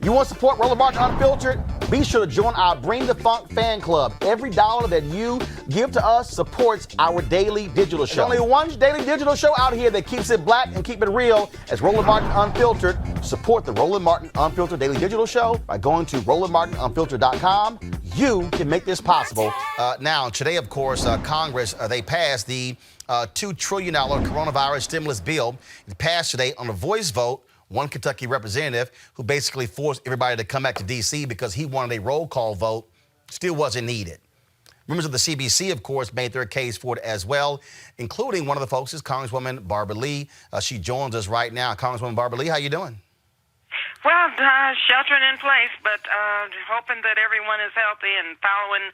You want to support Roland Martin Unfiltered? Be sure to join our Bring the Funk fan club. Every dollar that you give to us supports our daily digital show. There's only one daily digital show out here that keeps it black and keep it real as Roland Martin Unfiltered. Support the Roland Martin Unfiltered daily digital show by going to RolandMartinUnfiltered.com. You can make this possible. Now, today, of course, Congress, they passed the $2 trillion coronavirus stimulus bill. It passed today on a voice vote. One Kentucky representative who basically forced everybody to come back to D.C. because he wanted a roll call vote still wasn't needed. Members of the CBC, of course, made their case for it as well, including one of the folks is Congresswoman Barbara Lee. She joins us right now. Congresswoman Barbara Lee, how you doing? Well, sheltering in place, but hoping that everyone is healthy and following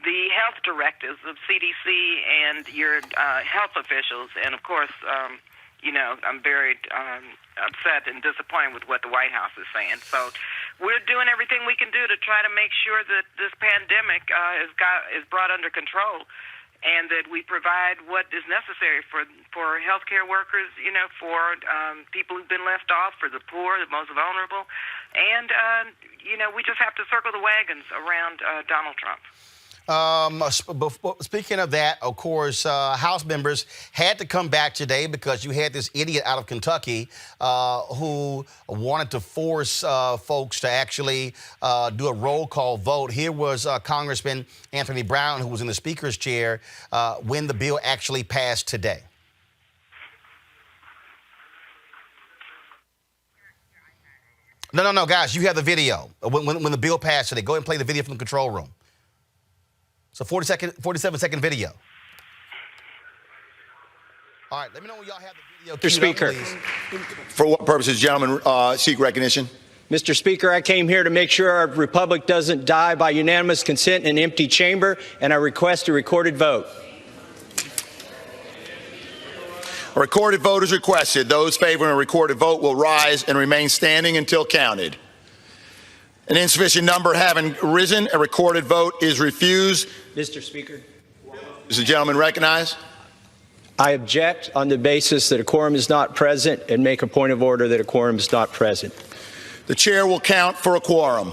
the health directives of CDC and your health officials. And, of course, I'm very upset and disappointed with what the White House is saying. So we're doing everything we can do to try to make sure that this pandemic is brought under control and that we provide what is necessary for healthcare workers, for people who've been left off, for the poor, the most vulnerable. And, we just have to circle the wagons around Donald Trump. Speaking of that, of course, House members had to come back today because you had this idiot out of Kentucky who wanted to force folks to actually do a roll call vote. Here was Congressman Anthony Brown, who was in the speaker's chair when the bill actually passed today. No, guys, you have the video when the bill passed today. Go ahead and play the video from the control room. It's a 47-second video. All right, let me know when y'all have the video. Mr. Speaker. For what purposes, gentlemen, seek recognition? Mr. Speaker, I came here to make sure our republic doesn't die by unanimous consent in an empty chamber, and I request a recorded vote. A recorded vote is requested. Those favoring a recorded vote will rise and remain standing until counted. An insufficient number having risen, a recorded vote is refused. Mr. Speaker. Is the gentleman recognized? I object on the basis that a quorum is not present and make a point of order that a quorum is not present. The chair will count for a quorum.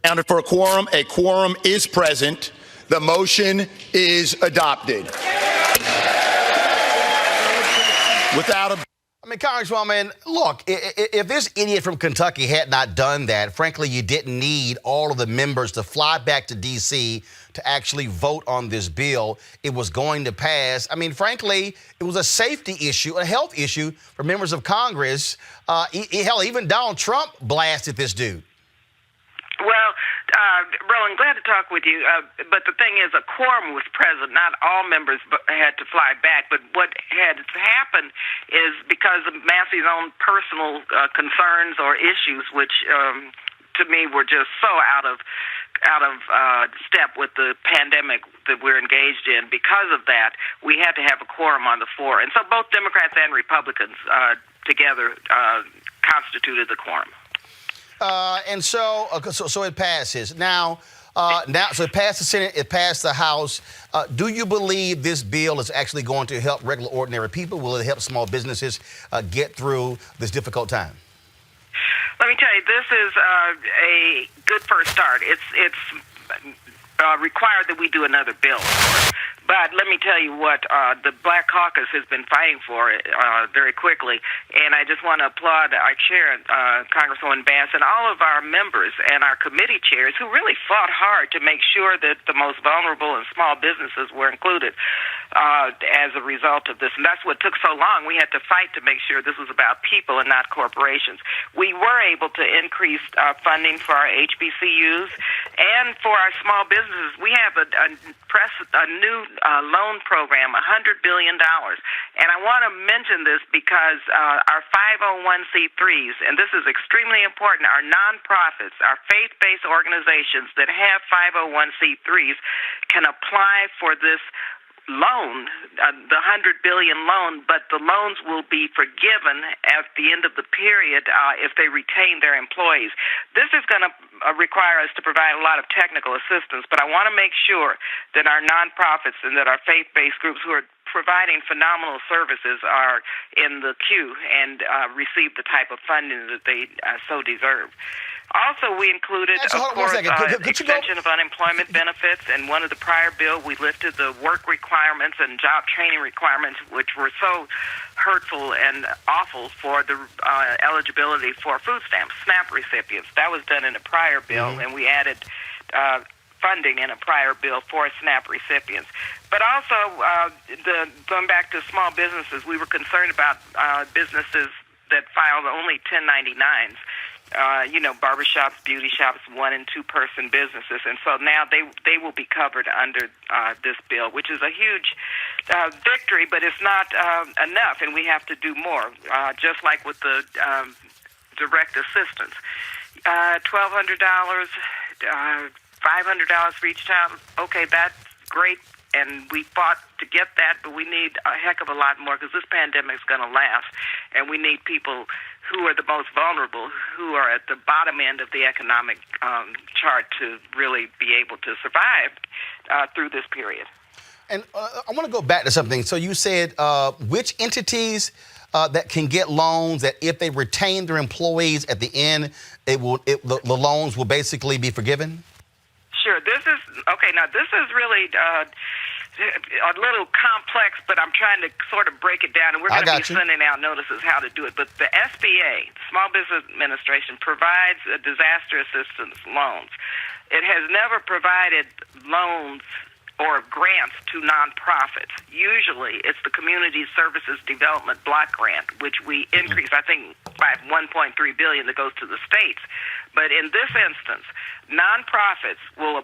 Counted for a quorum is present. The motion is adopted. Congresswoman, look, if this idiot from Kentucky had not done that, frankly, you didn't need all of the members to fly back to D.C. to actually vote on this bill. It was going to pass. Frankly, it was a safety issue, a health issue for members of Congress. Hell, even Donald Trump blasted this dude. Well, Roland, glad to talk with you. But the thing is, a quorum was present. Not all members had to fly back. But what had happened is because of Massie's own personal concerns or issues, which to me were just so out of step with the pandemic that we're engaged in. Because of that, we had to have a quorum on the floor. And so both Democrats and Republicans together constituted the quorum. So it passes. Now, so it passed the Senate, it passed the House. Do you believe this bill is actually going to help regular, ordinary people? Will it help small businesses get through this difficult time? Let me tell you, this is a good first start. It's required that we do another bill, of course. But let me tell you what the Black Caucus has been fighting for very quickly. And I just want to applaud our chair, Congresswoman Bass, and all of our members and our committee chairs who really fought hard to make sure that the most vulnerable and small businesses were included as a result of this. And that's what took so long. We had to fight to make sure this was about people and not corporations. We were able to increase funding for our HBCUs and for our small businesses. We have a new loan program, $100 billion. And I want to mention this because our 501c3s, and this is extremely important, our nonprofits, our faith-based organizations that have 501c3s can apply for this loan, the $100 billion loan, but the loans will be forgiven at the end of the period if they retain their employees. This is going to require us to provide a lot of technical assistance, but I want to make sure that our nonprofits and that our faith-based groups who are providing phenomenal services are in the queue and receive the type of funding that they so deserve. Also, we included, Actually, of hold on course, 1 second. Could you extension of unemployment benefits. And one of the prior bill, we lifted the work requirements and job training requirements, which were so hurtful and awful for the eligibility for food stamps, SNAP recipients. That was done in a prior bill, and we added funding in a prior bill for SNAP recipients. But also, going back to small businesses, we were concerned about businesses that filed only 1099s. Barbershops, beauty shops, 1- and 2-person businesses. And so now they will be covered under this bill, which is a huge victory, but it's not enough, and we have to do more, just like with the direct assistance. $1,200, $500 for each child. Okay, that's great, and we fought to get that, but we need a heck of a lot more because this pandemic is going to last, and we need people who are the most vulnerable, who are at the bottom end of the economic chart to really be able to survive through this period. And I want to go back to something. So you said which entities that can get loans, that if they retain their employees at the end, the loans will basically be forgiven? Sure. This is really a little complex, but I'm trying to sort of break it down, and we're going to be sending out notices how to do it. But the SBA, Small Business Administration, provides disaster assistance loans. It has never provided loans or grants to nonprofits. Usually, it's the Community Services Development Block Grant, which we increase, I think, by $1.3 billion that goes to the states. But in this instance, nonprofits will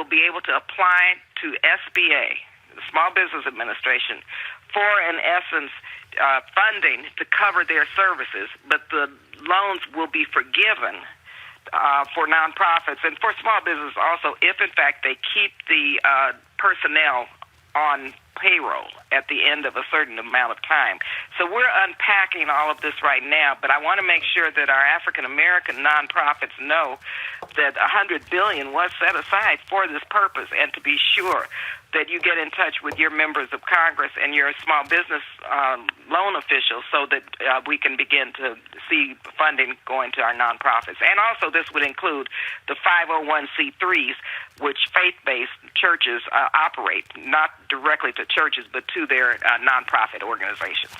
be able to apply to SBA, the Small Business Administration, for, in essence, funding to cover their services, but the loans will be forgiven for nonprofits and for small business also if, in fact, they keep the personnel on payroll at the end of a certain amount of time. So we're unpacking all of this right now, but I want to make sure that our African-American nonprofits know that $100 billion was set aside for this purpose, and to be sure that you get in touch with your members of Congress and your small business loan officials so that we can begin to see funding going to our nonprofits. And also this would include the 501c3s, which faith-based churches operate, not directly to churches, but to their nonprofit organizations.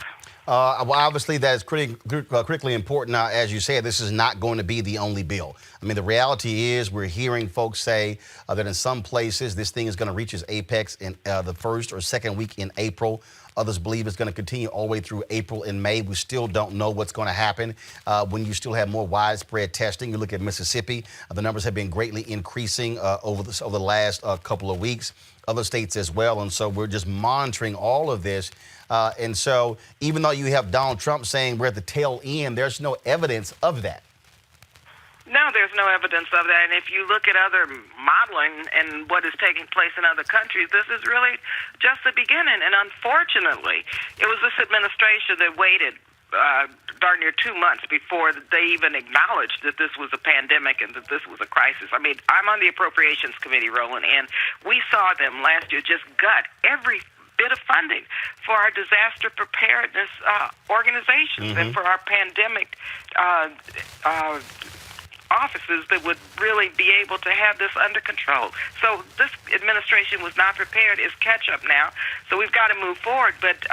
Well, obviously, that is critically important. Now, as you said, this is not going to be the only bill. I mean, the reality is we're hearing folks say that in some places this thing is going to reach its apex in the first or second week in April. Others believe it's going to continue all the way through April and May. We still don't know what's going to happen when you still have more widespread testing. You look at Mississippi, the numbers have been greatly increasing over the last couple of weeks. Other states as well. And so we're just monitoring all of this. And so even though you have Donald Trump saying we're at the tail end, there's no evidence of that. No, there's no evidence of that. And if you look at other modeling and what is taking place in other countries, this is really just the beginning. And unfortunately, it was this administration that waited darn near 2 months before they even acknowledged that this was a pandemic and that this was a crisis. I mean, I'm on the Appropriations Committee, Roland, and we saw them last year just gut every bit of funding for our disaster preparedness organizations and for our pandemic offices that would really be able to have this under control. So this administration was not prepared. It's catch-up now. So we've got to move forward. But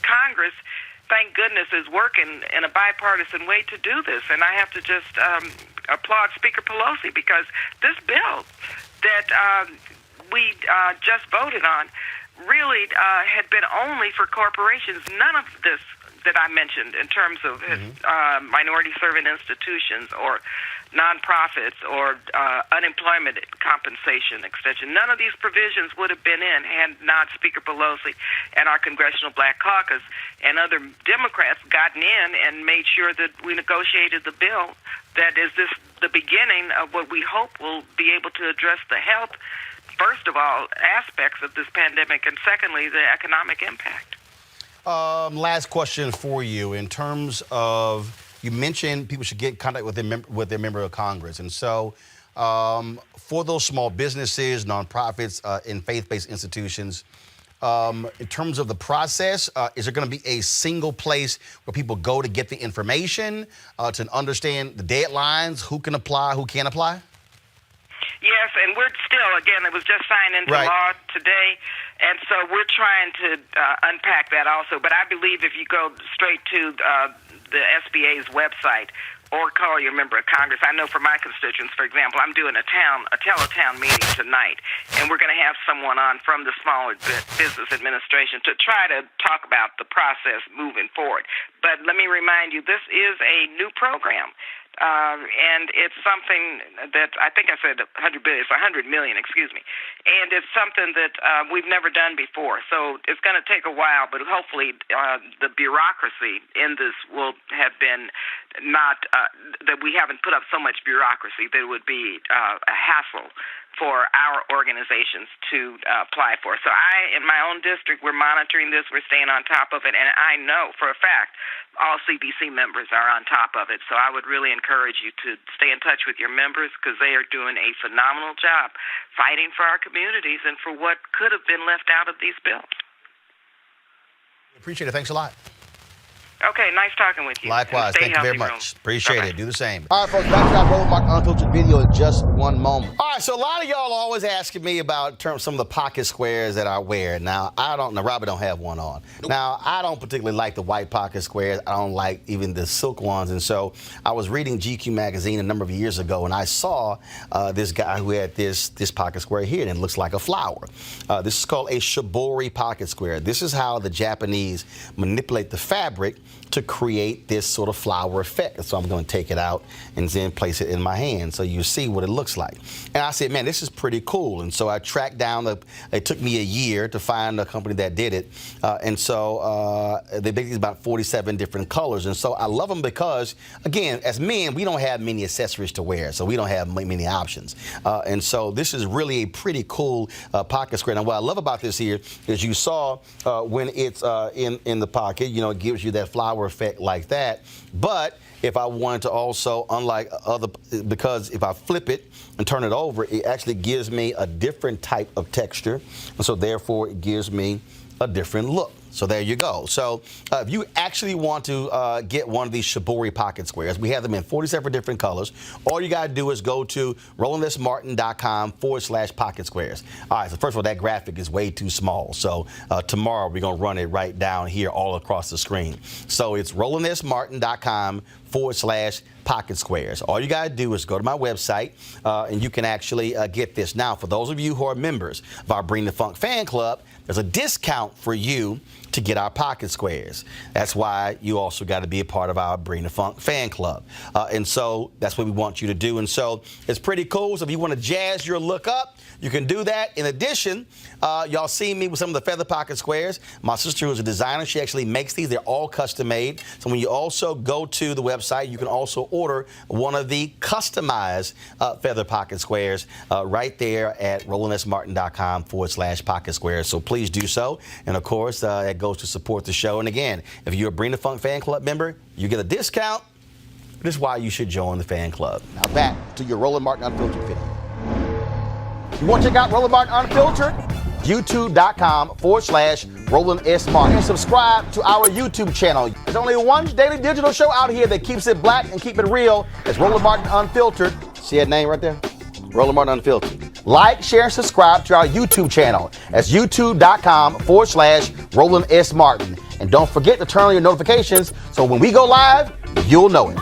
Congress, thank goodness, is working in a bipartisan way to do this. And I have to just applaud Speaker Pelosi because this bill that we just voted on really had been only for corporations. None of this that I mentioned in terms of minority serving institutions or nonprofits or unemployment compensation extension. None of these provisions would have been in had not Speaker Pelosi and our Congressional Black Caucus and other Democrats gotten in and made sure that we negotiated the bill that is the beginning of what we hope will be able to address the health, first of all, aspects of this pandemic, and secondly, the economic impact. Last question for you. In terms of, you mentioned people should get in contact with their member of Congress. And so for those small businesses, nonprofits, and faith-based institutions, in terms of the process, is there going to be a single place where people go to get the information, to understand the deadlines, who can apply, who can't apply? Yes, and we're still, again, it was just signed into law today, and so we're trying to unpack that also. But I believe if you go straight to the SBA's website or call your member of Congress, I know for my constituents, for example, I'm doing a teletown meeting tonight, and we're going to have someone on from the Small Business Administration to try to talk about the process moving forward. But let me remind you, this is a new program. And it's something that I think I said 100 billion. It's 100 million, excuse me. And it's something that we've never done before. So it's going to take a while, but hopefully the bureaucracy in this will have been not that we haven't put up so much bureaucracy that it would be a hassle for our organizations to apply for. So in my own district, we're monitoring this. We're staying on top of it. And I know for a fact all CBC members are on top of it. So I would really encourage you to stay in touch with your members because they are doing a phenomenal job fighting for our communities and for what could have been left out of these bills. Appreciate it. Thanks a lot. Okay, nice talking with you. Likewise. Thank you very much. Roland. Appreciate Bye-bye. it. Do the same. All right, folks, back to our Roland Martin Unfiltered video in just one moment. All right, so a lot of y'all are always asking me about some of the pocket squares that I wear. Now, Robert don't have one on. Nope. Now, I don't particularly like the white pocket squares. I don't like even the silk ones. And so I was reading GQ magazine a number of years ago, and I saw this guy who had this pocket square here, and it looks like a flower. This is called a shibori pocket square. This is how the Japanese manipulate the fabric to create this sort of flower effect. So I'm going to take it out and then place it in my hand so you see what it looks like. And I said, man, this is pretty cool. And so I tracked down, it took me a year to find a company that did it. And so they make these about 47 different colors. And so I love them because, again, as men, we don't have many accessories to wear. So we don't have many options. And so this is really a pretty cool pocket square. Now, what I love about this here is you saw when it's in the pocket, you know, it gives you that flower effect like that. But if I wanted to also, unlike because if I flip it and turn it over, it actually gives me a different type of texture. And so therefore it gives me a different look. So there you go. So if you actually want to get one of these shibori pocket squares, we have them in 47 different colors. All you got to do is go to RolandSMartin.com/pocket squares. All right, so first of all, that graphic is way too small. So tomorrow we're going to run it right down here all across the screen. So it's RolandSMartin.com/pocket squares. All you got to do is go to my website and you can actually get this. Now, for those of you who are members of our Bring the Funk fan club, there's a discount for you to get our pocket squares. That's why you also got to be a part of our Bring the Funk fan club. And so that's what we want you to do. And so it's pretty cool. So if you want to jazz your look up, you can do that. In addition, y'all see me with some of the feather pocket squares. My sister, who's a designer, she actually makes these. They're all custom made. So when you also go to the website, you can also order one of the customized feather pocket squares right there at RolandSMartin.com/pocket squares. So please do so. And of course, that goes to support the show. And again, if you're a Bring the Funk fan club member, you get a discount. This is why you should join the fan club. Now back to your Roland Martin Unfiltered video. You want to check out Roland Martin Unfiltered? YouTube.com/Roland S. Martin. And subscribe to our YouTube channel. There's only one daily digital show out here that keeps it black and keep it real. It's Roland Martin Unfiltered. See that name right there? Roland Martin Unfiltered. Like, share, and subscribe to our YouTube channel. That's YouTube.com/Roland S. Martin. And don't forget to turn on your notifications so when we go live, you'll know it.